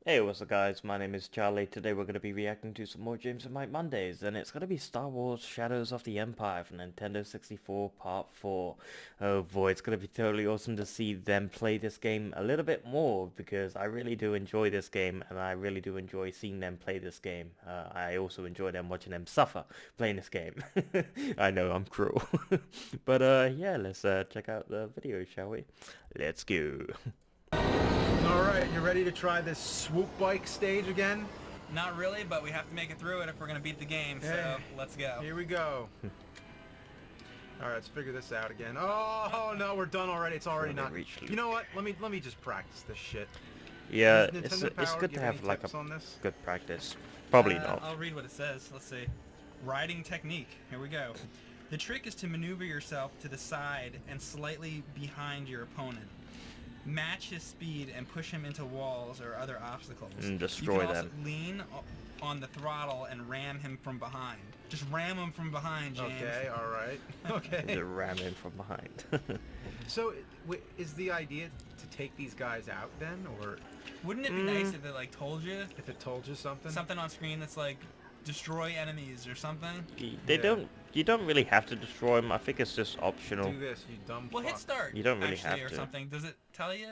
Hey, what's up guys, my name is Charlie. Today we're going to be reacting to some more James and Mike Mondays, and it's going to be Star Wars Shadows of the Empire for Nintendo 64 Part 4. Oh boy, it's going to be totally awesome to see them play this game a little bit more, because I really do enjoy this game, and I really do enjoy seeing them play this game. I also enjoy them watching them suffer playing this game. I know, I'm cruel. But yeah, let's check out the video, shall we? Let's go. Alright, you ready to try this swoop bike stage again? Not really, but we have to make it through it if we're going to beat the game, so Yeah. let's go. Here we go. Alright, let's figure this out again. Oh no, we're done already. It's already not. You know what? Let me just practice this shit. Yeah, Does it's Nintendo Power good give to have any like tips a on this? good practice. Probably not. I'll read what it says. Let's see. Riding technique. Here we go. The trick is to maneuver yourself to the side and slightly behind your opponent. Match his speed and push him into walls or other obstacles. And destroy you can also them. lean on the throttle and ram him from behind. Just ram him from behind, James. Okay, alright. Okay. They're ramming from behind. So, is the idea to take these guys out then? Or Wouldn't it be nice if it like told you if it told you something? something on screen that's like destroy enemies or something? You don't really have to destroy them. I think it's just optional. Do this, you dumb Well, fuck. hit start. You don't really actually, have or to. something. Does it tell you?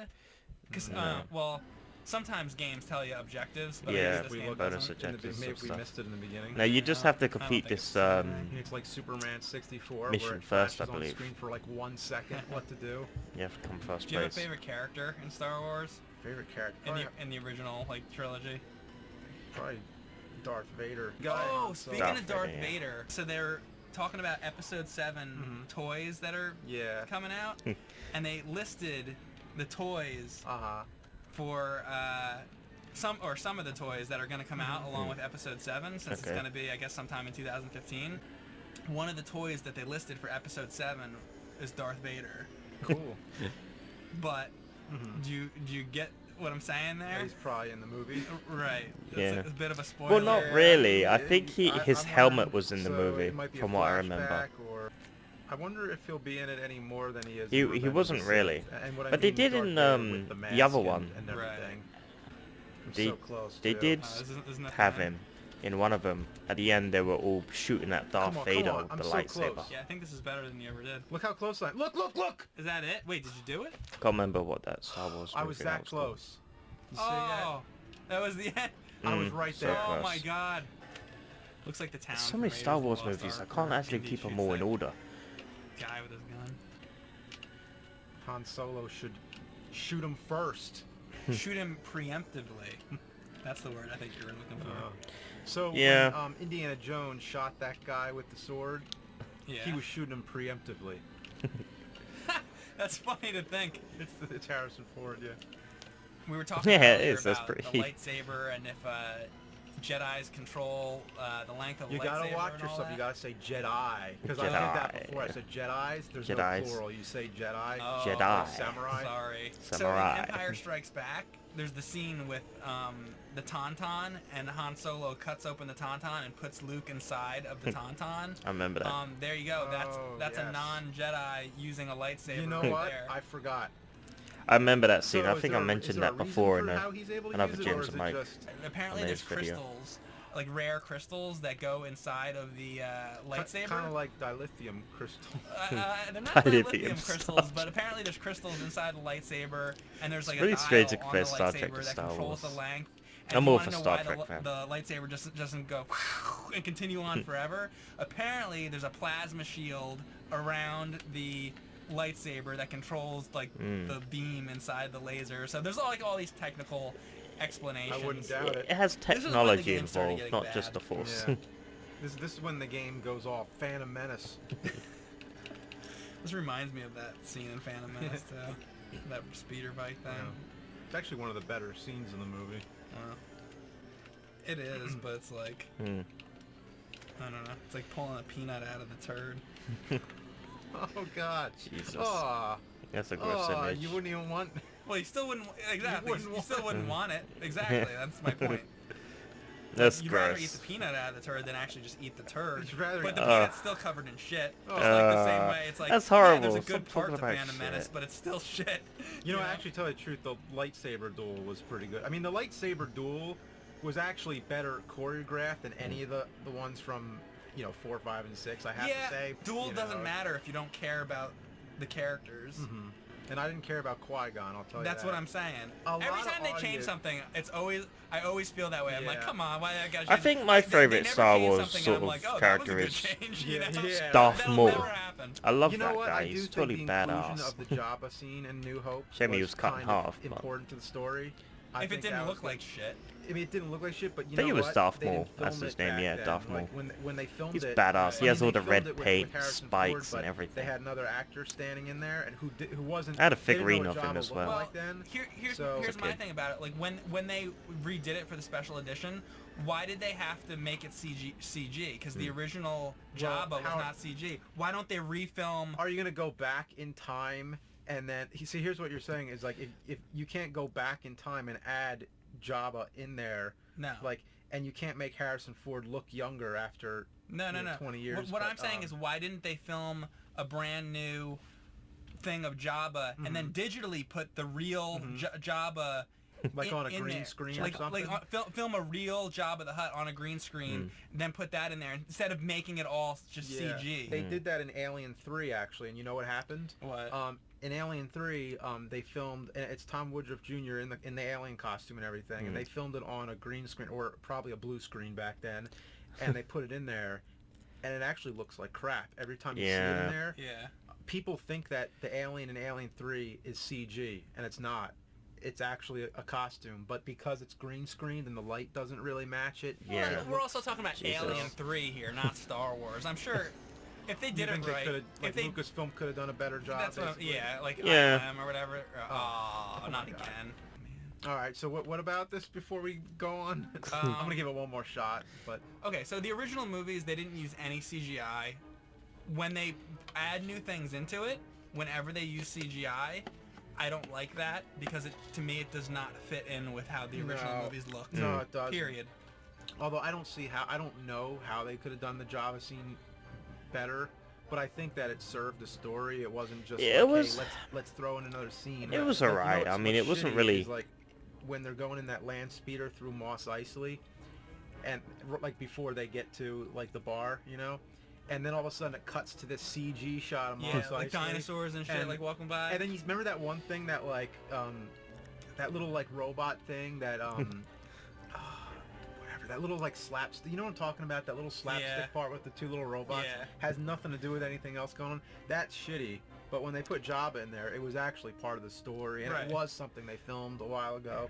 Because No. well, sometimes games tell you objectives, but I Yeah, guess this we game look bonus doesn't. objectives Maybe and we stuff. missed it in the beginning. No, you just No, have to I don't complete think this. so. It's like Superman 64, Mission where it first, I flashes on believe. screen for like 1 second what to do. You have to come first Do you have a place. favorite character in Star Wars? Favorite character? In the original like trilogy? Probably Darth Vader. Oh, So- speaking Darth of Darth Vader, yeah. Vader, so they're talking about Episode 7 toys that are Yeah. coming out, and they listed the toys for some of the toys that are going to come out along with Episode 7, since it's Okay. going to be, I guess, sometime in 2015. One of the toys that they listed for Episode 7 is Darth Vader. Cool. But do you get what I'm saying there? He's probably in the movie. Right. Yeah. That's a bit of a spoiler. Well, not Yeah, really. I it- think his I'm helmet wondering, was in the so movie, it might be a from what I remember. flashback, or I wonder if he'll be in it any more than he is. He in Revenge of the wasn't Sith. really. And what I But they mean, did Darth in, Vader with the mask other and- one. and Right. everything. I'm They- so close. They too. did Isn't that have the him in one of them. At the end, they were all shooting at Darth Come on, Vader come on, with I'm the so lightsaber. close. Yeah, I think this is better than you ever did. Look how close I am. Look, look, look! Is that it? Wait, did you do it? Can't remember what that Star Wars. I was movie that called. close. You see that? Oh, that was the end. I was right so there. Oh close. my God. Looks like the town. So from many Raiders Star of the Wars Lost movies. I Ark can't where actually Indy keep them shoots all in that order. Guy with his gun. Han Solo should shoot him first. Shoot him preemptively. That's the word I think you were looking for. So Yeah. when Indiana Jones shot that guy with the sword, Yeah. he was shooting him preemptively. That's funny to think. It's Harrison Ford, yeah. We were talking Yeah, it earlier is, that's about the pretty- lightsaber and if Jedis control the length of a You lightsaber gotta watch and all yourself. You that. gotta say Jedi, because I did that Jedi. before. I said Jedi's. There's Jedis. no plural. You say Jedi. Oh, Jedi. Like samurai. Sorry. Samurai. So in Empire Strikes Back, there's the scene with the Tauntaun, and Han Solo cuts open the Tauntaun and puts Luke inside of the Tauntaun. I remember that. There you go. Oh, That's a yes. non-Jedi using a lightsaber. You know right what? there. I forgot. I remember that scene. So I is think there I a- mentioned is there a that reason before for in how he's able to another use it, or James is and it Mike. just Apparently, on there's this video. crystals, like rare crystals that go inside of the lightsaber. kind of like dilithium crystal? They're not Dilithium lithium stuff. crystals, but apparently there's crystals inside the lightsaber, and there's like It's really a dial strange to on compare the Star Trek lightsaber to that Star controls Wars. the length. I'm And more if of you a wanna Star know Trek why fan. the lightsaber just doesn't go and continue on forever. Apparently, there's a plasma shield around the lightsaber that controls like the beam inside the laser. So there's all these technical explanations. I wouldn't doubt it. It has is when the technology game started involved, getting not just bad. the Force. Yeah. This is when the game goes all Phantom Menace. This reminds me of that scene in Phantom Menace too. That speeder bike thing. Yeah. It's actually one of the better scenes in the movie. It is, but it's like, Hmm. I don't know. It's like pulling a peanut out of the turd. Oh God. Jesus. Aw. That's a gross Aw, image. you wouldn't even want. Well, you still wouldn't. Exactly. wouldn't You still wouldn't want it. Exactly. That's my point. That's You'd rather gross. eat the peanut out of the turd than actually just eat the turd. You'd rather But the eat- peanut's still covered in shit. Oh. Just like the same way. It's like, That's yeah, horrible. there's a good Stop part talking to about Phantom Menace, shit. but it's still shit. You know, know? actually, tell you the truth, the lightsaber duel was pretty good. I mean, the lightsaber duel was actually better choreographed than any of the ones from, 4, 5, and 6, I have yeah, to say. duel You doesn't know. matter if you don't care about the characters. Mhm. And I didn't care about Qui-Gon, I'll tell you That's that. what I'm saying. A Every lot of time they change audience- something, I always feel that way. I'm like, Yeah. come on, why that guy? I think my favorite never Star change Wars something, sort and I'm of like, oh, character that is was a good change. Yeah, You know? yeah. Darth That'll Maul. never happen. I love You know that what? guy. I do He's think totally the inclusion badass. of the Jabba scene in New Hope Shame he was cut in kind of half, but- important to the story. I If it think that didn't was look good. like shit. I mean, it didn't look like shit, but you I think know it was what? Darth They didn't Maul. That's film his it name, back yeah, then. Darth Like, Maul. when they filmed He's it, badass. He I has mean, all they the filmed red it with paint, Harrison spikes, Ford, and but everything. They had another actor standing in there, and who wasn't. I had a they didn't know figurine what of him Jabba as looked well. like then. Here's So- my Okay. thing about it. Like when they redid it for the special edition, why did they have to make it CG? Because the original Well, Jabba was how- not CG. Why don't they refilm? Are you gonna go back in time and then see? Here's what you're saying is like if you can't go back in time and add Jabba in there, No. and you can't make Harrison Ford look younger after No. 20 years. What but, I'm saying is, why didn't they film a brand new thing of Jabba and then digitally put the real Jabba like on a in green there? screen like, or something. film a real Jabba the Hutt on a green screen, then put that in there instead of making it all just Yeah. CG. They did that in Alien 3 actually, and you know what happened? What? In Alien 3, they filmed, and it's Tom Woodruff Jr. in the alien costume and everything, and they filmed it on a green screen, or probably a blue screen back then, and they put it in there, and it actually looks like crap every time you see it Yeah. in there. Yeah. People think that the alien in Alien 3 is CG, and it's not. It's actually a costume, but because it's green screened and the light doesn't really match it. Yeah. Well, we're also talking about Jesus. Alien 3 here, not Star Wars. I'm sure if they You did think it right, like Lucasfilm could have done a better job. that's what basically? like Yeah. ILM or whatever. Oh, my not God. again. All right, so what about this before we go on? I'm gonna give it one more shot, but Okay, so the original movies, they didn't use any CGI. When they add new things into it, whenever they use CGI, I don't like that because to me it does not fit in with how the original No. movies looked. no, it does. Period. Although I don't know how they could have done the Java scene better, but I think that it served the story. It wasn't just Yeah, it like, was- hey, let's throw in another scene. It was Like, alright. I mean, it what's wasn't shitty really- is, like when they're going in that land speeder through Mos Eisley, and like before they get to like the bar, and then all of a sudden it cuts to this CG shot of Mos Yeah, Eisley. like dinosaurs and shit, and- like walking by. And then you remember that one thing that like that little like robot thing that whatever, that little like slapstick, you know what I'm talking about, that little slapstick Yeah. part with the two little robots, Yeah. has nothing to do with anything else going on. That's shitty. But when they put Jabba in there, it was actually part of the story, and Right. it was something they filmed a while ago.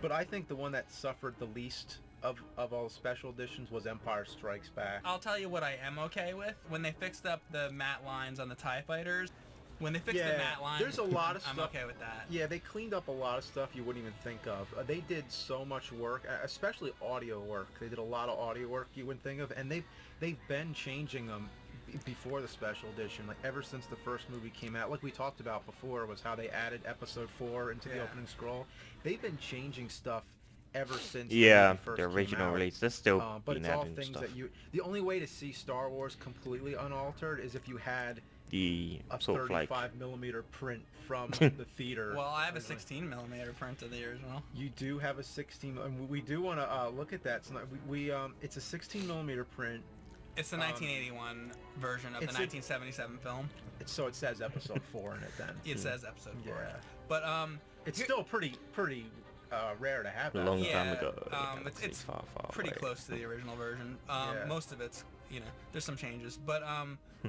But I think the one that suffered the least of all the special editions was Empire Strikes Back. I'll tell you what I am okay with. When they fixed up the matte lines on the TIE fighters, when they fixed the Yeah, matte lines, there's a lot of I'm stuff- okay with that. Yeah, they cleaned up a lot of stuff you wouldn't even think of. They did so much work, especially audio work. They did a lot of audio work you wouldn't think of, and they've been changing them before the special edition. Like ever since the first movie came out, like we talked about before, was how they added Episode 4 into the Yeah. opening scroll. They've been changing stuff ever since Yeah, movie first the came original out. release. They're still But been it's all adding things stuff. that the only way to see Star Wars completely unaltered is if you had The a sort of like 35 millimeter print from the theater. Well, I have a Like, 16 millimeter print of the original. You do have a 16, and we do want to look at that. So it's a 16 millimeter print. It's the 1981 version of the it's a- 1977 film. So it says episode 4 in it then. It says episode 4. Yeah. But It's here- still pretty rare to have a that. long Yeah, time ago. the it's galaxy far, far pretty away. close to the original version. Yeah. Most of it's, there's some changes. But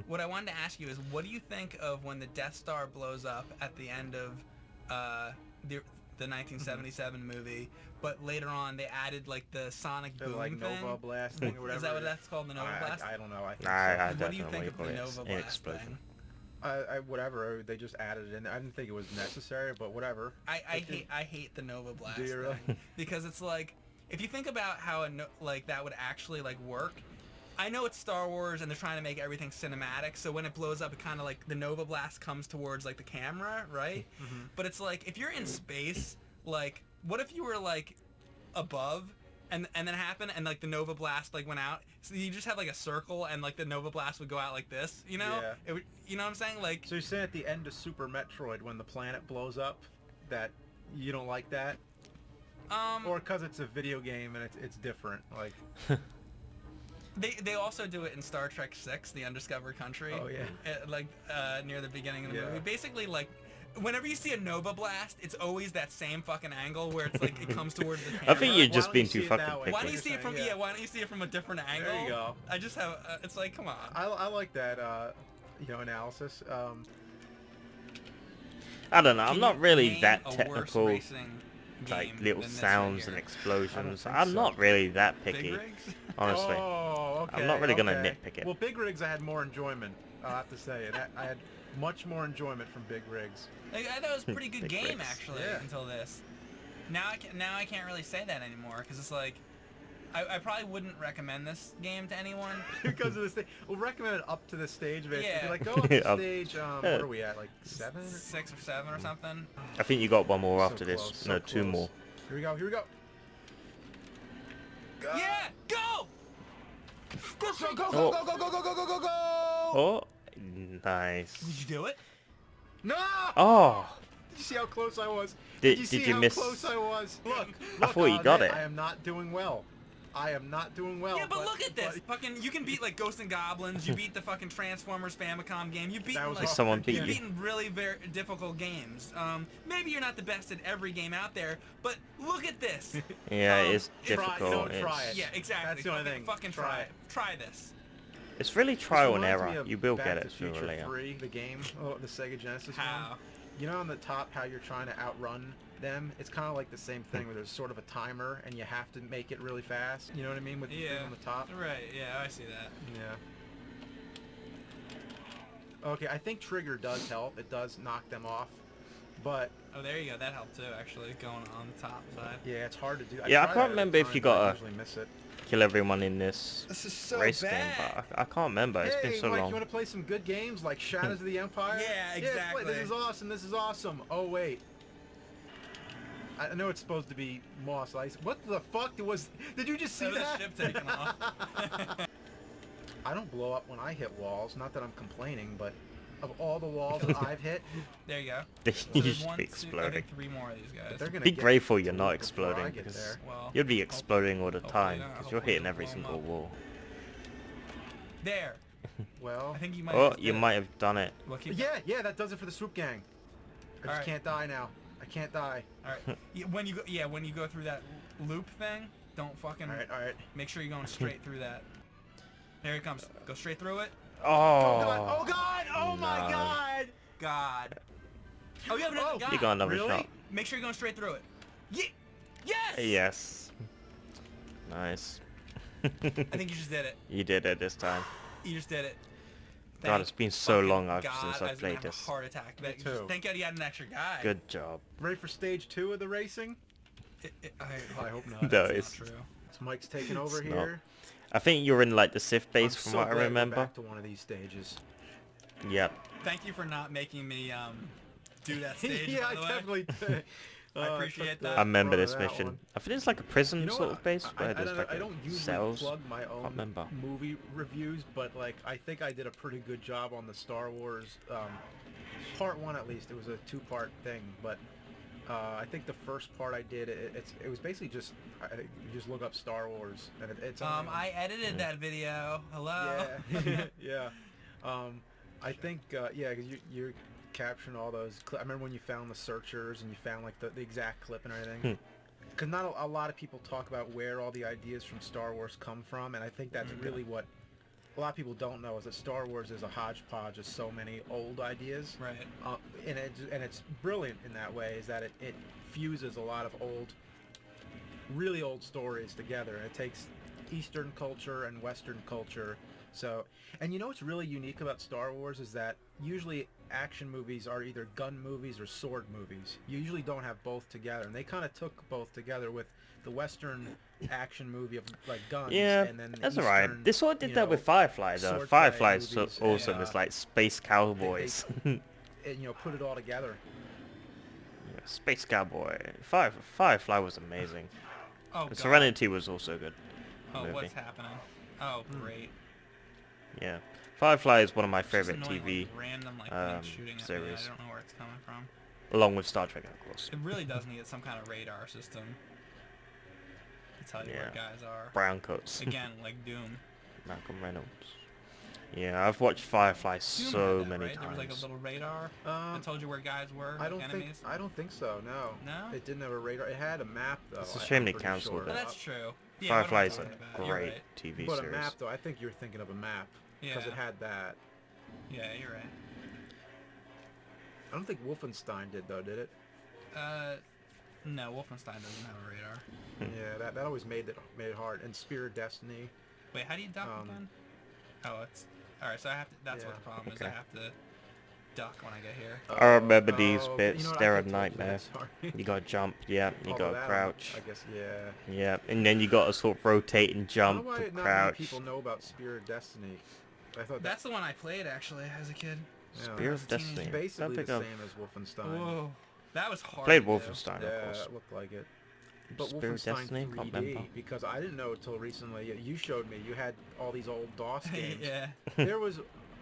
what I wanted to ask you is, what do you think of when the Death Star blows up at the end of the 1977 movie, but later on they added like the sonic The boom like thing? Nova Blast thing or whatever. Is that what it that's called, the Nova Blast? I don't know. I think I What do you don't know think what of the you Nova call it. Blast Explosion. thing? I whatever. They just added it in. I didn't think it was necessary, but whatever. I hate the Nova Blast Do you really? thing because it's like, if you think about how that would actually like work. I know it's Star Wars and they're trying to make everything cinematic, so when it blows up, it kind of like the Nova Blast comes towards like the camera, right? But it's like if you're in space, like what if you were like above, and then happen, and like the Nova Blast like went out. So you just have like a circle, and like the Nova Blast would go out like this. You know? Yeah. It would, you know what I'm saying? Like. So you're saying at the end of Super Metroid, when the planet blows up, that you don't like that? Or because it's a video game and it's different, like. They also do it in Star Trek 6, The Undiscovered Country. Oh yeah. Near the beginning of the Yeah. movie. Basically, like, whenever you see a Nova Blast, it's always that same fucking angle where it's like it comes towards the camera. I think you're Why just don't being you too see it fucking that way? picky. Why don't you see it from Yeah. Why don't you see it from a different angle? There you go. I just have. It's like, come on. I like that, analysis. I don't know. I'm Can not you really name that a worse technical. racing Like game little than this sounds right and here? explosions. think I'm so. not really that Big picky, rigs? honestly. Oh, okay. I'm not really gonna okay. nitpick it. Well, Big Rigs, I had more enjoyment. I'll have to say it. I had much more enjoyment from Big Rigs. Like, I thought it was a pretty good Big game rigs. actually Yeah. until this. Now I can't really say that anymore because it's like I probably wouldn't recommend this game to anyone. Because of this thing. We'll recommend it up to the stage of it. Yeah. Be like, go up to Up. stage, what are we at, like 7? 6 or 7 or something. I think you got one more So after this. close, so No, two close. more. Here we go, here we go. Yeah, go! Go, go, go, Oh. go, go, go, go, go, go, go, go! Oh, nice. Did you do it? No! Oh, Did you see how close I was? Did- you did see you how miss- close I was? Look, I thought you I'll got admit, it. I am not doing well. I am not doing well. Yeah, but look at this. but- Fucking, you can beat like Ghosts and Goblins. You beat the fucking Transformers Famicom game. You beat That was like hard. someone beat you've you. beaten really very difficult games. Maybe you're not the best at every game out there, but look at this. Yeah, it's Try- difficult. don't try It's, it. Yeah, exactly. That's the only thing. Fucking Try try it. it. Try this. it's really This trial and reminds me error. of You will Back get to it sooner or Future later. 3, the game, the Sega Genesis How? one. You know on the top how you're trying to outrun them? It's kind of like the same thing where there's sort of a timer and you have to make it really fast. You know what I mean? With the thing Yeah. on the top. Right. Yeah, I see that. Yeah. Okay, I think trigger does help. It does knock them off. But Oh, there you go. That helped too, actually, going on the top side. yeah, it's hard to do. Yeah, I try can't that every remember if time, you but I got a- usually miss it. Kill everyone in this This is so race bad. game, but I can't remember. It's Hey, been so Mike, long. you want to play some good games like Shadows of the Empire? Yeah, let's play. exactly. This is awesome. This is awesome. Oh wait. I know it's supposed to be Moss Ice. What the fuck was? Did you just see That was a that? ship taking off. I don't blow up when I hit walls. Not that I'm complaining, but of all the walls that I've hit, There you go. They So used there's to one, be two, I exploding. think 3 more of these guys. they're gonna Be get grateful you're to not me before I exploding get because there. Well, you'd be exploding all the hopefully time not. because you're Hopefully hitting don't every blow 'em single up. wall. There. Well, I think you might. Oh, have you did it. might have done it. Well, keep yeah, that does it for the swoop gang. I just Alright. can't die now. I can't die. All right. When you go through that loop thing, don't fucking. All right. Make sure you're going straight through that. There it comes. Go straight through it. Oh Oh, God! Oh my no. God! God. Oh, you have another Oh, God. you got another Really? shot. Make sure you're going straight through it. Yeah. Yes. Yes. Nice. I think you just did it. You did it this time. You just did it. God, it's been so fucking long God, since I I've was gonna played have this. a heart attack. But too. thank God you had an extra guy. Good job. Ready for stage 2 of the racing? I hope not. No, That's it's- not true. So Mike's taking over It's not. here. I think you're in like the Sith base I'm from so what I glad we're remember. back to one of these stages. Yep. Thank you for not making me do that stage. yeah, by I the way. definitely did. I appreciate took that. I remember brunt this of that mission. one. I think it's like a prison You know sort what? of base where I there's don't, like I don't usually cells. plug my own remember. movie reviews, but like I think I did a pretty good job on the Star Wars part 1 at least. It was a 2-part thing, but I think the first part I did it was basically just you just look up Star Wars and it's only on- I edited that video. Hello. yeah yeah I think yeah, because you're capturing all those I remember when you found the searchers and you found like the exact clip and everything, because not a lot of people talk about where all the ideas from Star Wars come from, and I think that's really what a lot of people don't know, is that Star Wars is a hodgepodge of so many old ideas. Right. And it's brilliant in that way, is that it fuses a lot of really old stories together, and it takes Eastern culture and Western culture. So, and you know what's really unique about Star Wars is that usually action movies are either gun movies or sword movies. You usually don't have both together, and they kind of took both together with the Western action movie of like guns. Yeah, and then the that's alright. Eastern, They sort of did you that know, with Firefly though. sword Firefly's fight so movies, awesome. and, It's like space cowboys. and put it all together. Yeah, space cowboy. Firefly was amazing. Oh, God. Serenity was also good. Oh, movie. what's happening? Oh, great. Yeah. Firefly is one of my It's just favorite annoying, TV like, random like things shooting at me. series, I don't know where it's coming from. along with Star Trek, of course. It really does need some kind of radar system to tell you where guys are. Brown coats. Again, like Doom. Malcolm Reynolds. Yeah, I've watched Firefly Doom so had that, many right? There was like a times. little radar that told you where guys were, I don't enemies. think. I don't think so. No. No? It didn't have a radar. It had a map though. It's a I'm shame they pretty canceled sure. it. Oh, that's true. Yeah, what am I Firefly is talking a about? You're great right. TV But series. a map though. I think you're thinking of a map because Yeah. it had that. Yeah, you're right. I don't think Wolfenstein did though, did it? No, Wolfenstein doesn't have a radar. Yeah, that always made it hard. And Spear of Destiny. Wait, how do you duck again? Oh, it's... Alright, so I have to... That's what the problem is. I Okay. have to duck when I get here. I remember these Oh, bits. you know what, I They're a could've told you that, nightmare. sorry. You gotta jump, yeah. You Oh, gotta that, crouch, I guess, yeah. yeah. And then you gotta sort of rotate and I jump don't know why to not many crouch. people know about Spear of Destiny. I thought That's the one I played, actually, as a kid. Spear of As a teenager. Destiny. It's basically I the think same I've as Wolfenstein. Whoa. That was hard played to do. Wolfenstein, Yeah, of course. it looked like it. But Spear of Wolfenstein Destiny, can't 3D, remember. because I didn't know until recently. You showed me. You had all these old DOS games. Yeah, There was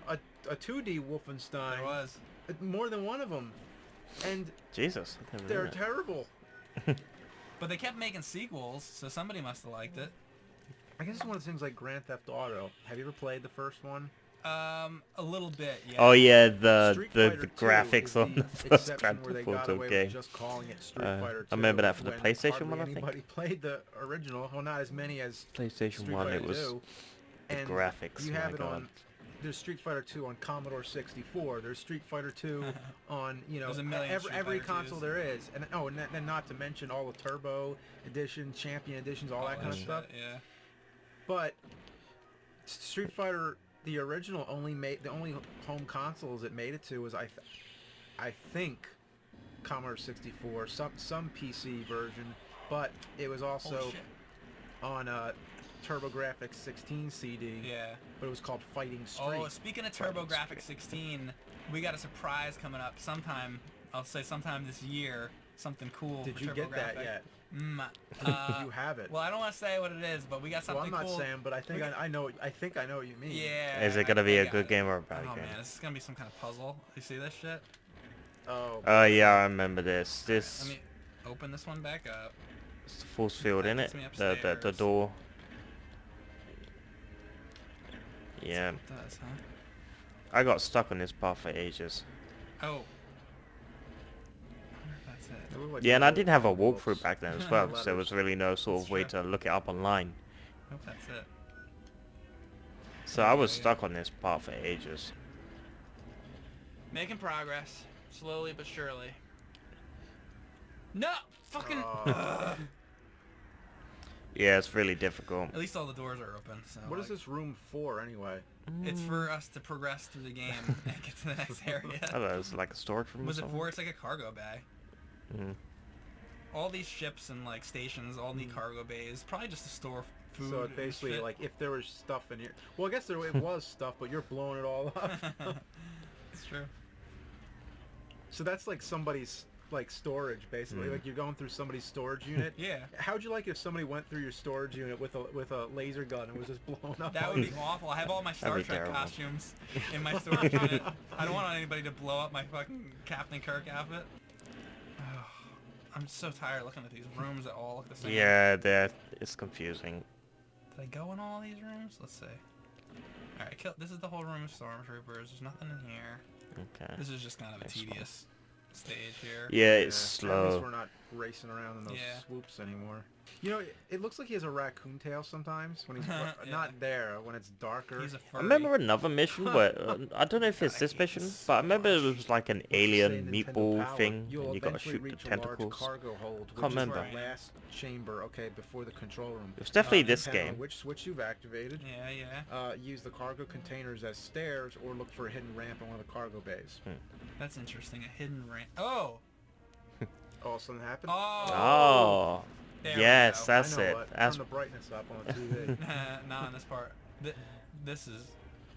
a 2D Wolfenstein. there was. More than one of them, and Jesus. I never knew they're that. terrible. But they kept making sequels, so somebody must have liked it. I guess it's one of the things like Grand Theft Auto. Have you ever played the first one? A little bit, yeah. Oh yeah, the Street the Fighter 2 graphics is on the the first exception Grand where they Theft got Auto away game. with just calling it Street Uh, Fighter 2. I remember that for the when PlayStation hardly one, I think. Anybody played the original. Well, not as many as PlayStation Street 1, Fighter it was 2. the And graphics, You my have it God. on. There's Street Fighter 2 on Commodore 64. There's Street Fighter 2 on There's a million Street every Fighter console 2s. there is. And then not to mention all the Turbo Edition, Champion Editions, all that kind of shit, stuff. Yeah. But Street Fighter, the original, the only home consoles it made it to was I think Commodore 64, some PC version, but it was also Holy shit. on a TurboGrafx 16 CD. Yeah. But it was called Fighting Street. Oh, speaking of TurboGrafx 16, we got a surprise coming up sometime. I'll say sometime this year. Something cool. Did for you get that TurboGrafx. yet? Mm, You have it. Well, I don't want to say what it is, but we got Well, something I'm not cool. saying, but I think I know. I think I know what you mean. Yeah. Is it gonna be I a got good it. game or a bad Oh game? man, this is gonna be some kind of puzzle. You see this shit? Oh. Yeah, I remember this. This Let me open this one back up. it's the force field That in gets it. me The upstairs. door. Yeah, It does, huh? I got stuck on this path for ages. Oh. I wonder if that's it. It looked like Yeah, and I little didn't have a envelopes. walkthrough back then as well, so there Letters. was really no sort That's of way true. to look it up online. I hope that's it. So I was Yeah. stuck on this path for ages. Making progress, slowly but surely. No, fucking. Oh. Yeah, it's really difficult. At least all the doors are open. So What is like, this room for anyway? It's for us to progress through the game and get to the next I area. don't know, it's like a storage room Was or it something? for? It's like a cargo bay. Mhm. All these ships and like stations all need cargo bays. Probably just to store food. So and it basically, shit. like, if there was stuff in here. Well, I guess it was stuff, but you're blowing it all up. It's true. So that's like somebody's like storage, basically. Mm. Like you're going through somebody's storage unit. Yeah. How'd you like if somebody went through your storage unit with a laser gun and was just blown up? That would be awful. I have all my Star That'd be Trek terrible. costumes in my storage unit. I don't want anybody to blow up my fucking Captain Kirk outfit. I'm so tired looking at these rooms that all look the same. Yeah, it's confusing. Did I go in all these rooms? Let's see. Alright, this is the whole room of Stormtroopers. There's nothing in here. Okay. This is just kind of a Nice one. tedious stage here. Yeah, it's At least slow. we're not racing around in those Yeah. swoops anymore. You know, it looks like he has a raccoon tail sometimes when he's Yeah. not there when it's darker. He's a I furry. remember another mission where I don't know if it's God, I this hate mission, this but I so remember it much. was like an Say alien Nintendo meatball Power, thing, you'll and you gotta eventually shoot the reach a large tentacles. cargo hold, which Can't is remember. the last chamber, okay, before the control room. It was definitely this Depending on game. which switch you've activated. Yeah, yeah. Use the cargo containers as stairs, or look for a hidden ramp in one of the cargo bays. That's interesting. A hidden ramp. Oh! Oh, something happened? Oh, There we yes, go. that's I know it. what. That's Turn the brightness up on the TV. Not on this part. This is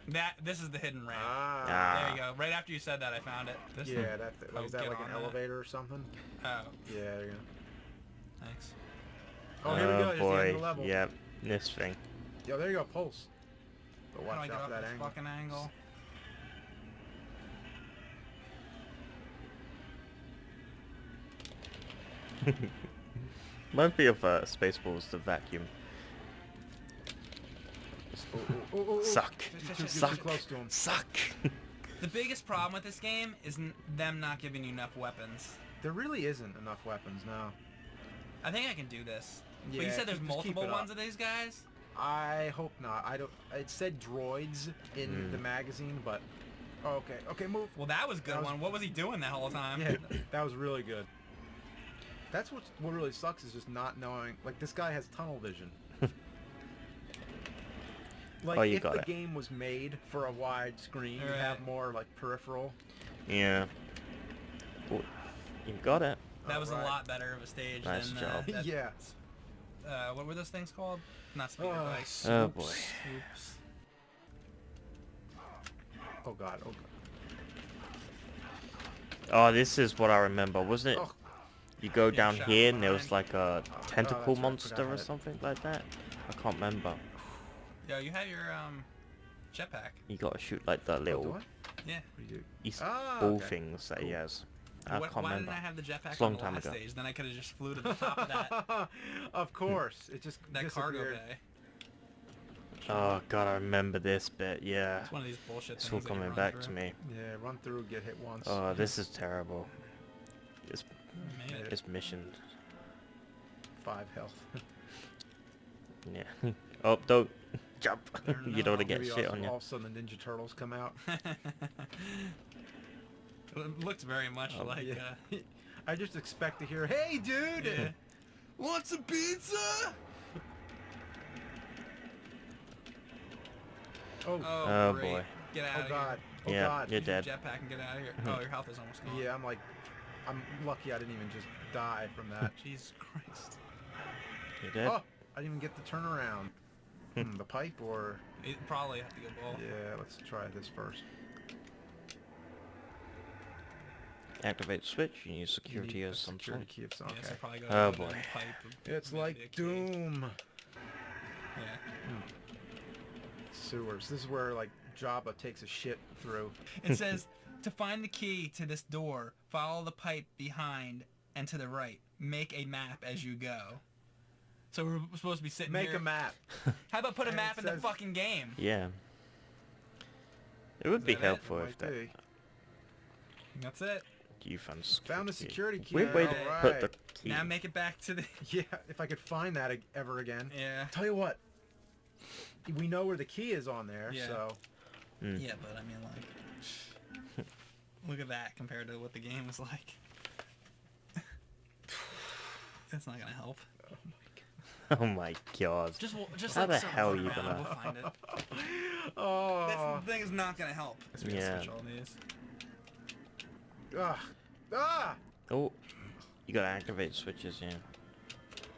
the hidden ramp. Ah. There you go. Right after you said that, I found it. This Yeah, is Oh, that get like an on that. elevator or something? Oh, Yeah, there you go. thanks. Oh, here we go. Here's the end boy. of the level. Yep. This thing. Yo, there you go, pulse. But How do I watch get out off for that this angle. fucking angle? Might be of Spaceballs the vacuum. Oh, Suck. Too Suck. close to him. Suck. The biggest problem with this game is them not giving you enough weapons. There really isn't enough weapons now. I think I can do this. But you Yeah, said there's just keep multiple it up. ones of these guys? I hope not. I don't. It said droids in the magazine, but okay, move. Well, that was a good That was- one. What was he doing that whole time? Yeah, that was really good. That's what really sucks is just not knowing. Like this guy has tunnel vision. Like Oh, you if got the it. game was made for a wide screen, you'd Right. have more like peripheral. Yeah. Oh, you got it. That was Alright. a lot better of a stage Nice than job. that- Yeah. what were those things called? Not speeder bikes. Oh boy. Oops. Oh god. Oh god. Oh, this is what I remember, wasn't it? Oh. You go Being down shot here from and there was behind. like a that's tentacle right, I forgot monster how or to- something like that. I can't remember. Yo, you have your jetpack. You gotta shoot like the Oh, do little I? Yeah. What do you do? East Ah, ball okay. things that he Cool. has. I can't Why remember. didn't I have the jetpack It's a long on the time last ago. stage? Then I could have just flew to the top of that Of course, it just that cargo disappeared. bay. Oh god, I remember this bit. Yeah. It's one of these bullshit It's things all that you coming run back through. to me. Yeah, run through, get hit once. Oh, this is terrible. This Made it. this mission. 5 health. Yeah. Oh, don't jump. Better You don't want to know. get Maybe shit all, on you. all of a sudden the Ninja Turtles come out. It looks very much Oh, like. Yeah. I just expect to hear, "Hey, dude!" Yeah. Want some pizza? Oh, Oh, Oh, great. boy. Get out oh of god. Oh Yeah, god. you're here. Use dead. your jetpack and get out of here. Oh, your health is almost gone. Yeah, I'm lucky I didn't even just die from that. Jesus Christ. You dead? Oh, I didn't even get the turnaround. The pipe or... You probably have to go both. Yeah, let's try this first. Activate switch. You need You security need or a something. security key of some Yeah, so okay. probably go Oh, down boy. the pipe, It's maybe a like key. Doom. Yeah. Sewers. This is where, like, Jabba takes a shit through. It says, to find the key to this door, follow the pipe behind and to the right. Make a map as you go. So we're supposed to be sitting Make here. a map. How about put a And map it in the says- fucking game? Yeah. It would be that it? helpful Might if that be. That's it. you found Found the security key. Weird way to Alright. put the key. Now make it back to the... Yeah, if I could find that ever again. Yeah. Tell you what. We know where the key is on there, Yeah. so... Mm. Yeah, but I mean, like... Look at that compared to what the game was like. That's not gonna help. Oh my god. Just How like the circle hell it you around, gonna- We'll find it. Oh. That's the thing is not gonna help. We gotta Yeah. switch all these. Ah. Ah! Oh, you gotta activate switches. Yeah.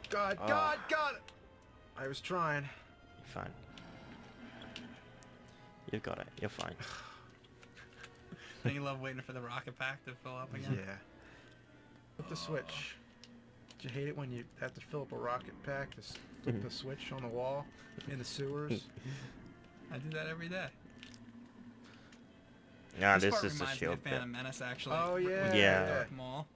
God, Oh. God, God! I was trying. You're fine. You got it. You're fine. Don't you love waiting for the rocket pack to fill up again? Yeah. Flip the switch. Do you hate it when you have to fill up a rocket pack to flip the switch on the wall in the sewers? I do that every day. Nah, this this part is the reminds me shield of bit. Phantom Menace, actually. Oh, yeah. Yeah. Darth Maul.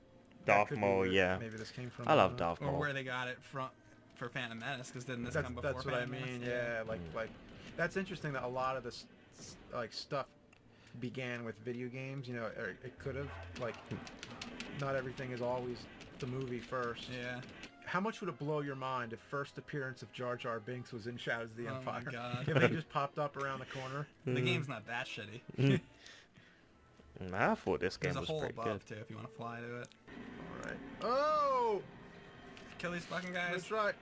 That Darth could be Maul, where yeah. Maybe this came from. I love don't know. Darth Or Maul. where they got it from for Phantom Menace, because didn't this That's, come before that's what I Phantom mean, Menace? yeah. Like, that's interesting that a lot of this, like, stuff began with video games, you know, or it could have. Like, not everything is always the movie first. Yeah. How much would it blow your mind if first appearance of Jar Jar Binks was in Shadows of the Oh my Empire? God. If they just popped up around the corner? The game's not that shitty. Nah, I thought this game There's a was hole pretty above, good. too, if you want to fly to it. Alright. Oh! Kill these fucking guys. That's right.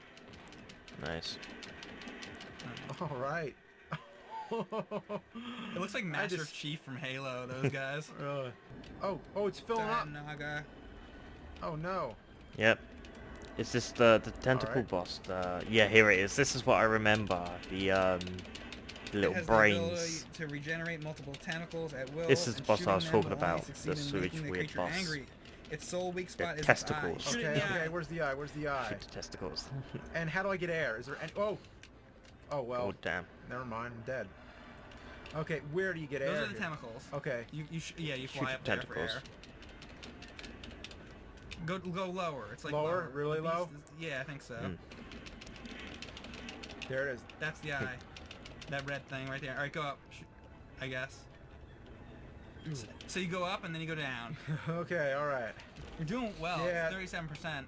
Nice. Alright. It looks like Master Chief from Halo, those guys. Really? Oh, it's filling up. Naga. Oh no. Yep. Is this the tentacle Alright. boss? Yeah, here it is. This is what I remember. The little brains. to regenerate multiple tentacles at will. This is and the boss I shooting was them talking will only about, succeed the in sewage making the weird creature boss. Angry. Its sole weak The spot is testicles. its eye. Shoot it in Okay, the okay, eye. where's the eye? Where's the eye? Shoot the testicles. And how do I get air? Is there any... Oh! Oh, well. Oh, damn. Never mind, I'm dead. Okay, where do you get Those air are the here? tentacles. Okay. Yeah, you Shoot fly the up there for tentacles. air. Go lower. It's like Lower? Really The beast low? yeah, I think so. Mm. There it is. That's the eye. That red thing right there. All right, go up. I guess. So you go up and then you go down. Okay, alright. You're doing well. Yeah. 37%.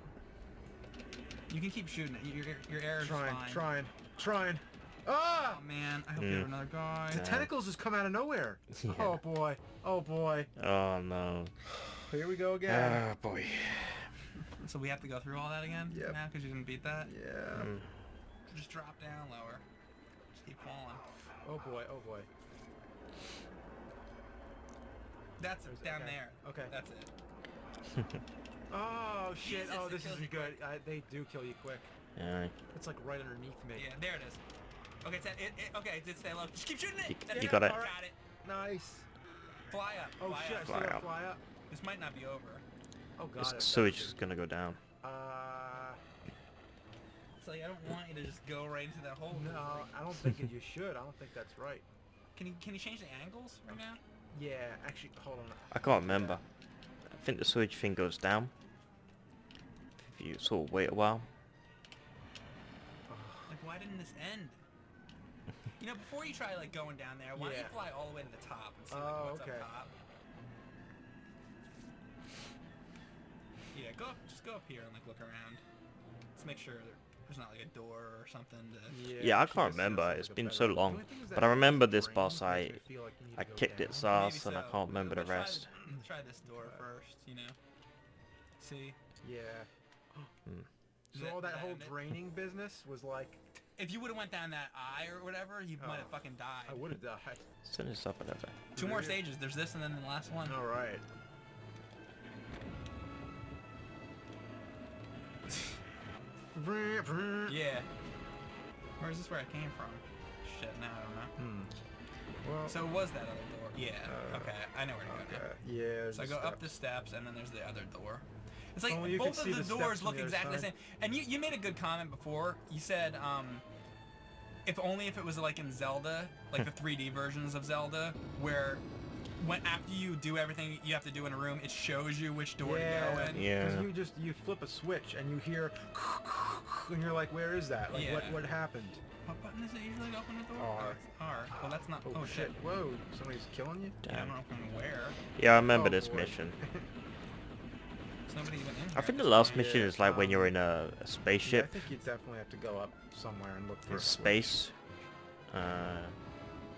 You can keep shooting it. Your air is fine. Trying. Ah! Oh man, I hope you have another guy. The tentacles just come out of nowhere. Yeah. Oh boy. Oh boy. Oh, no. Here we go again. Ah, boy. So we have to go through all that again Yep. now because you didn't beat that. Yeah. Mm. Just drop down lower. Just keep falling. Oh boy. Oh boy. That's There's- down okay. there. Okay. That's it. Oh shit. Jesus, Oh, it this kills isn't you good. They do kill you quick. Yeah. It's like right underneath me. Yeah, there it is. Okay, okay, it did stay low. Just keep shooting it. You- That's you it. got it. Got it. Nice. Fly up. Oh fly shit. up. I still Fly gotta up. fly up. This might not be over. Oh god. This sewage is gonna go down. It's like I don't want you to just go right into that hole. No, I don't think you should. I don't think that's right. Can you change the angles right now? Yeah, actually, hold on. I can't remember. I think the sewage thing goes down. If you sort of wait a while. Like why didn't this end? You know, before you try like going down there, why don't you Yeah. fly all the way to the top and see Oh, like, what's okay. up top? Yeah, just go up here and like look around. Let's make sure there's not like a door or something to... Yeah, I actually, can't this remember. sounds like It's a been better- so the long. only thing is But that I remember this brain boss, makes me feel like you need I to go kicked down. its ass Maybe and I so. can't remember the But try rest. Try this door first, you know. See? Yeah. Hmm. So all that whole end it? draining business was like, If you would have went down that eye or whatever, you might have fucking died. I would have died. Send this up a level. 2 more stages. There's this and then the last one. All right. Yeah. Or is this where I came from? Shit, now I don't know. Well, So it was that other door. Yeah. Okay. I know where to go now. okay. Yeah. So I go up the steps and then there's the other door. It's like Only you can both see of the the doors steps on look the other exactly the same. side. And you made a good comment before. You said if only if it was like in Zelda, like the 3D versions of Zelda, where when after you do everything you have to do in a room, it shows you which door to go in. Yeah. Because you flip a switch and you hear, and you're like, where is that? Like, Yeah. what happened? What button is it usually to open the door? R. Oh, it's R. Well, that's not. Oh, shit! Whoa! Somebody's killing you. Yeah, I don't know from where. Yeah, I remember Oh, this boy. mission. There's nobody even in here. I think the last Yeah, mission is like when you're in a Yeah, I spaceship think you definitely have to go up somewhere and look for in a switch. space.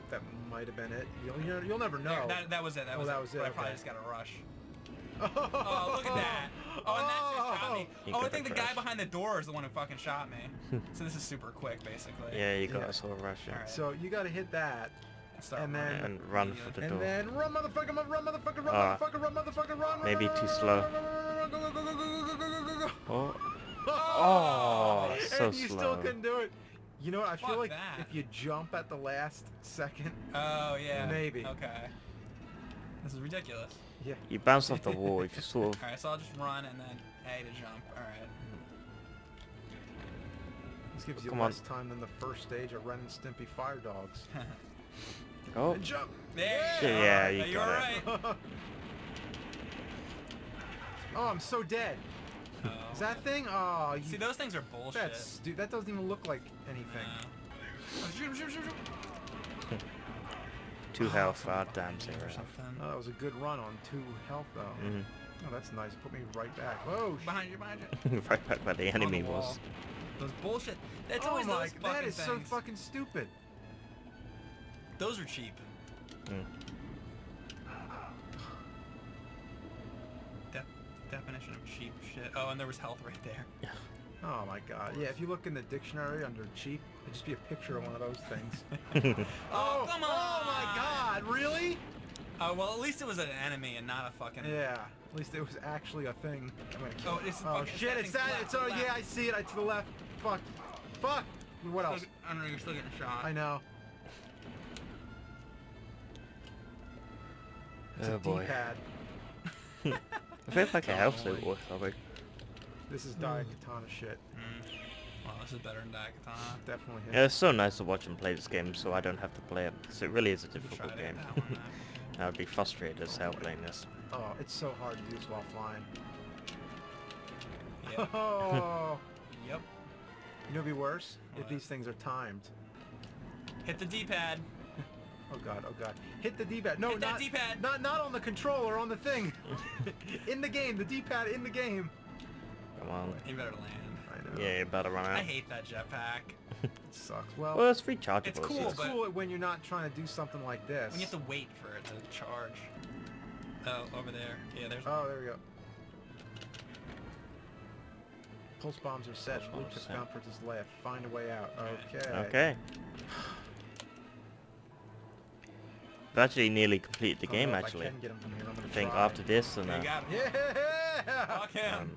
That might have been it. You'll never There, know. that was it. That Oh, was that it. was it, But I probably okay. just got a rush. Oh, look at that. Oh, and that just shot me. You Oh, I got think a the guy crash. behind the door is the one who fucking shot me. So this is super quick, basically. Yeah, you got Yeah. a sort of rush. Yeah. Alright. So you gotta hit that, Start and running. then- And run for the and door. then run, motherfucker, run, motherfucker, run, Ah. motherfucker, run, motherfucker, run. Maybe run, too run, slow. run, run, run, go, go, go, go, go, go, go, go, go. Oh, oh, so And you still slow. couldn't do it. You know what? I feel Fuck like that. if you jump at the last second, Oh, yeah. Maybe. Okay. This is ridiculous. yeah. You bounce off the wall if you sort of. Alright, so I'll just run and then A to jump. Alright. This gives you Come on. less time than the first stage of Ren and Stimpy Fire Dogs. Oh, And jump. There Yeah, you you are. got You're it. right. Oh, I'm so dead. Oh. Is that thing? Oh, you, See, those things are bullshit. that doesn't even look like anything. Oh, shoot, shoot, shoot, shoot. 2 health. Someone Ah, damn, behind you 0. or something. Oh, that was a good run on 2 health though. Mhm. Oh, that's nice. Put me right back. Whoa. Behind you. Right back where the On enemy the wall. was. Those bullshit. That's Oh always my, those fucking that is so things. fucking stupid. Those are cheap. Mm. Definition of cheap shit. Oh, and there was health right there. Oh my god. Yeah, if you look in the dictionary under cheap, it'd just be a picture of one of those things. Oh, come on! Oh my god, really? Well, at least it was an enemy and not a fucking... Yeah. At least it was actually a thing. I'm gonna kill Oh, it. it's Oh fucking- shit, it's that. left, It's oh left. yeah, I see it. It's to the left. Fuck. Fuck. What else? I don't know, you're still getting shot. I know. It's Oh a boy. D-pad. I feel like a health loot or something. This is Daikatana shit. Well, this is better than Daikatana. Definitely him. Yeah, it's so nice to watch him play this game so I don't have to play it, because it really is a Try difficult to game. get that one, I would be frustrated as hell playing this. Oh, it's so hard to use while flying. Yep. Oh, Yep. you know, it'd be worse if What? these things are timed. Hit the D-pad. Oh god, oh god. Hit the D-pad. No, Hit that not D-pad. not on the controller, on the thing. In the game, the D-pad in the game. Come on. You better land. I know. Yeah, you better run I out. hate that jetpack. It sucks. Well, Well, it's rechargeable. It's so cool, it's but- cool when you're not trying to do something like this. When you have to wait for it to charge. Oh, over there. Yeah, there's. Oh, there we go. Pulse bombs are set. Pulse Luke bombs just set. found Princess Leia. Find a way out. Okay. Okay. I've actually nearly completed the I don't game, know if actually. I can get him from here. I'm gonna I think try. after this and You got him. Yeah! Fuck him.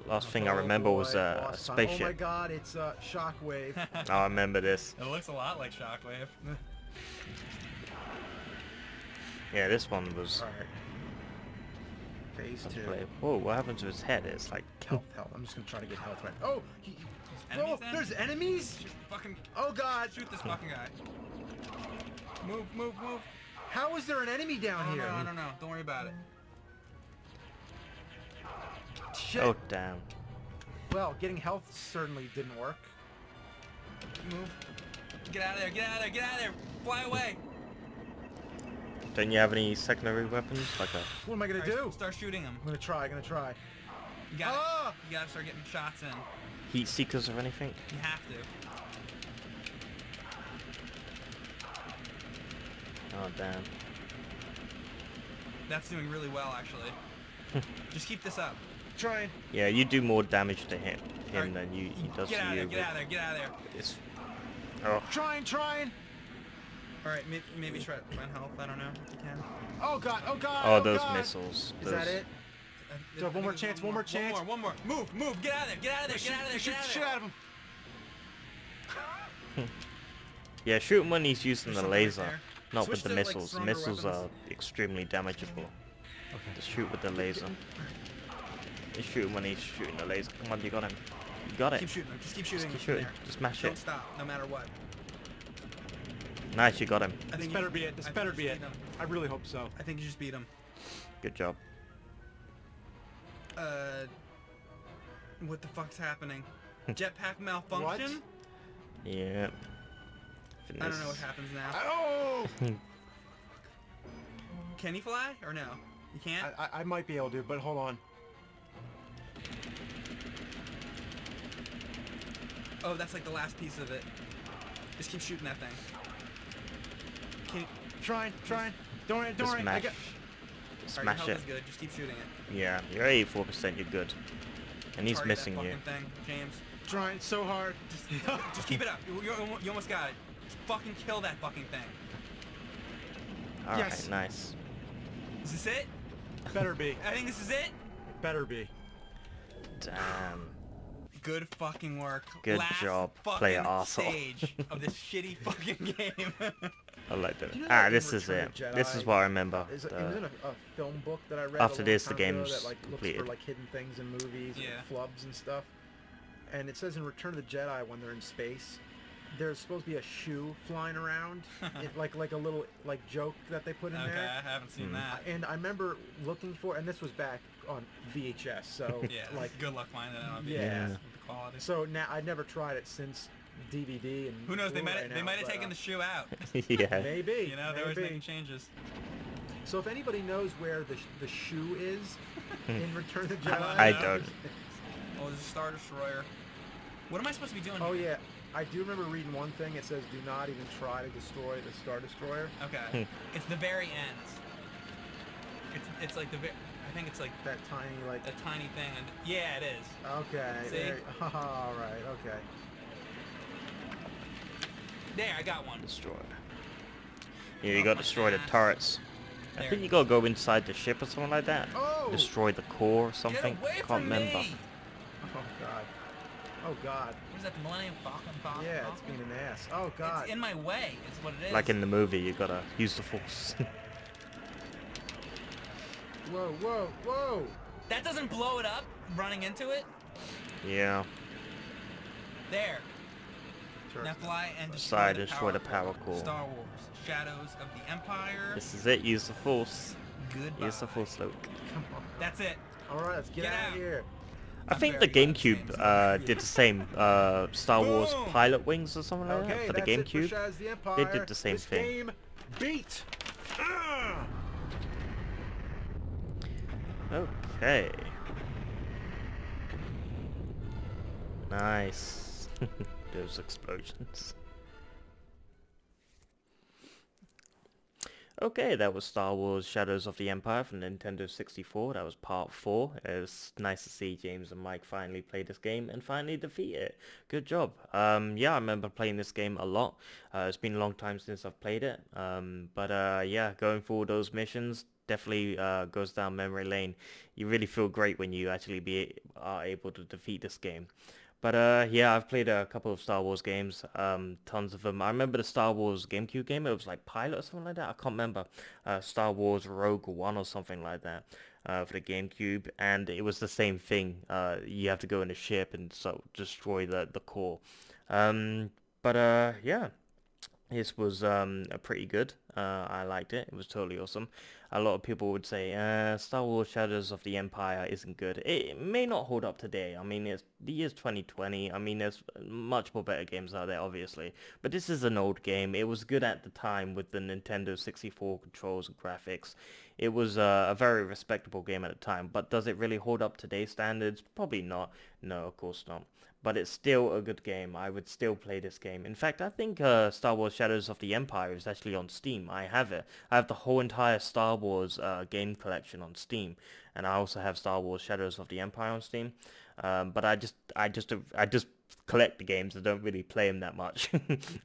last thing I Oh remember boy, was a boss time. Oh my spaceship. god, it's Shockwave. Oh, I remember this. It looks a lot like Shockwave. Yeah, this one was... Alright. Phase Let's 2. play. Whoa, what happened to his head? It's like... Health, health. I'm just gonna try to get health right. Oh! Enemies Oh, then? there's enemies? Shoot, fucking Oh god! shoot this fucking guy. Move, move, move. How is there an enemy down Oh, here? no, I don't know. Don't worry about it. Shit. Oh, damn. Well, getting health certainly didn't work. Move. Get out of there, get out of there, get out of there. Fly away. Don't you have any secondary weapons? Like a... What am I gonna Alright, do? Start shooting him. I'm gonna try, You gotta, Ah! you gotta start getting shots in. heat seekers or anything? You have to. Oh, damn. That's doing really well, actually. Just keep this up. Trying. Yeah, you do more damage to him Alright, than he does Get to out of you. there, get out of there, get out of there. It's... Oh. Trying. Alright, maybe try to find health, I don't know if you can. Oh god, oh god, Oh, oh those god. missiles. Is that Those- it? So one more chance, one more chance. One more. Move, move, get out of there, get out of there, get out of there, Shoot get out the of shit there. out of him. Yeah, shoot him when he's using There's the something right laser, there. not Switch with the to, like, missiles. The stronger missiles weapons. are extremely damageable. Okay. Just shoot with the laser. You shoot him when he's shooting the laser. Come on, you got him. You got it. Keep shooting him, just keep shooting Just keep him. shooting. There. Just smash Don't it. stop, no matter what. Nice, you got him. I think better you, be it. This I think better you be just it. beat him. I really hope so. I think you just beat him. Good job. What the fuck's happening? Jetpack malfunction? Yeah. I don't know what happens now. Oh! Can you fly or no? You can't? I might be able to, but hold on. Oh, that's like the last piece of it. Just keep shooting that thing. Can you, Trying. Don't worry, Just I smash. got... Just Alright, smash your it. health is good. Just keep shooting it. Yeah, you're 84%, you're good. And he's Target missing that you. fucking thing, James. Trying so hard. Just keep it up. You almost got it. Just fucking kill that fucking thing. Alright, Yes. nice. Is this it? Better be. I think this is it. Better be. Damn. Good fucking work. Good Last job, fucking player arsehole. stage of this shitty fucking game. I like that. Do you know Ah, that this in is Return it. of the This is Jedi, what I remember. It was The- in a film book that I read After a long this, the time ago game's that like looks completed. for like hidden things in movies Yeah. and flubs and stuff. And it says in Return of the Jedi when they're in space, there's supposed to be a shoe flying around, like a little like joke that they put in Okay, there. I haven't seen that. And I remember looking for, and this was back on VHS, so Yeah, like like good luck finding it on Yeah. VHS with the quality. so now I've never tried it since DVD and Who knows? They Blu-ray might now, have but, taken the shoe out. yeah. maybe You know, they're always maybe. making changes. So if anybody knows where the shoe is in Return of the Jedi, I don't. Oh, there's a Star Destroyer. What am I supposed to be doing? Oh here? yeah, I do remember reading one thing. It says, "Do not even try to destroy the Star Destroyer." Okay. It's the very end. It's like I think it's like That tiny like. a tiny thing, and yeah, it is. Okay. See? There, all right. Okay. There, I got one. Destroy. Yeah, you Oh, gotta my destroy the ass. turrets. I There. think you gotta go inside the ship or something like that. Oh! Destroy the core or something. Get away Can't from remember. me! Oh god. Oh god. What is that, the Millennium Falcon? Yeah, it's being an ass. Oh god. It's in my way. Is what it is. Like in the movie, you gotta use the force. Whoa, whoa, whoa! That doesn't blow it up running into it. Yeah. There. Sure. Now fly and Side destroy the destroy power the power core. core. Star Wars: Shadows of the Empire. This is it. Use the force. Goodbye. Use the force, Luke. Come on. That's it. All right, let's get out of here. I I'm think the very glad Sam's GameCube not did the same. Star Wars Boom! Pilot Wings or something like Okay, that for the that's it for GameCube. Shadows of the Empire. They did the same this thing. Game beat. Ah! Okay. Nice. Those explosions. Okay, that was Star Wars Shadows of the Empire from Nintendo 64. That was part 4. It was nice to see James and Mike finally play this game and finally defeat it. Good job. Yeah, I remember playing this game a lot. It's been a long time since I've played it. Yeah, going through those missions definitely goes down memory lane. You really feel great when you actually are able to defeat this game. But yeah, I've played a couple of Star Wars games, tons of them. I remember the Star Wars GameCube game. It was like Pilot or something like that. I can't remember. Star Wars Rogue One or something like that for the GameCube, and it was the same thing. You have to go in a ship and so destroy the core. Yeah. This was pretty good. I liked it. It was totally awesome. A lot of people would say Star Wars Shadows of the Empire isn't good. It may not hold up today. I mean, it's the year's 2020. I mean, there's much more better games out there, obviously. But this is an old game. It was good at the time with the Nintendo 64 controls and graphics. It was a very respectable game at the time. But does it really hold up today's standards? Probably not. No, of course not. But it's still a good game. I would still play this game. In fact, I think Star Wars Shadows of the Empire is actually on Steam. I have it. I have the whole entire Star Wars game collection on Steam, and I also have Star Wars Shadows of the Empire on Steam. But I just collect the games. I don't really play them that much.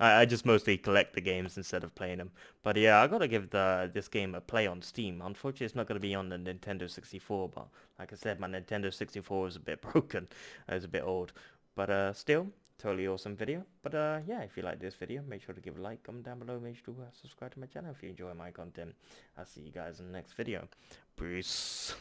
I just mostly collect the games instead of playing them. But yeah, I gotta give this game a play on Steam. Unfortunately, it's not gonna be on the Nintendo 64. But like I said, my Nintendo 64 is a bit broken. It's a bit old. But still, totally awesome video. But yeah, if you like this video, make sure to give a like, comment down below, make sure to subscribe to my channel if you enjoy my content. I'll see you guys in the next video. Peace.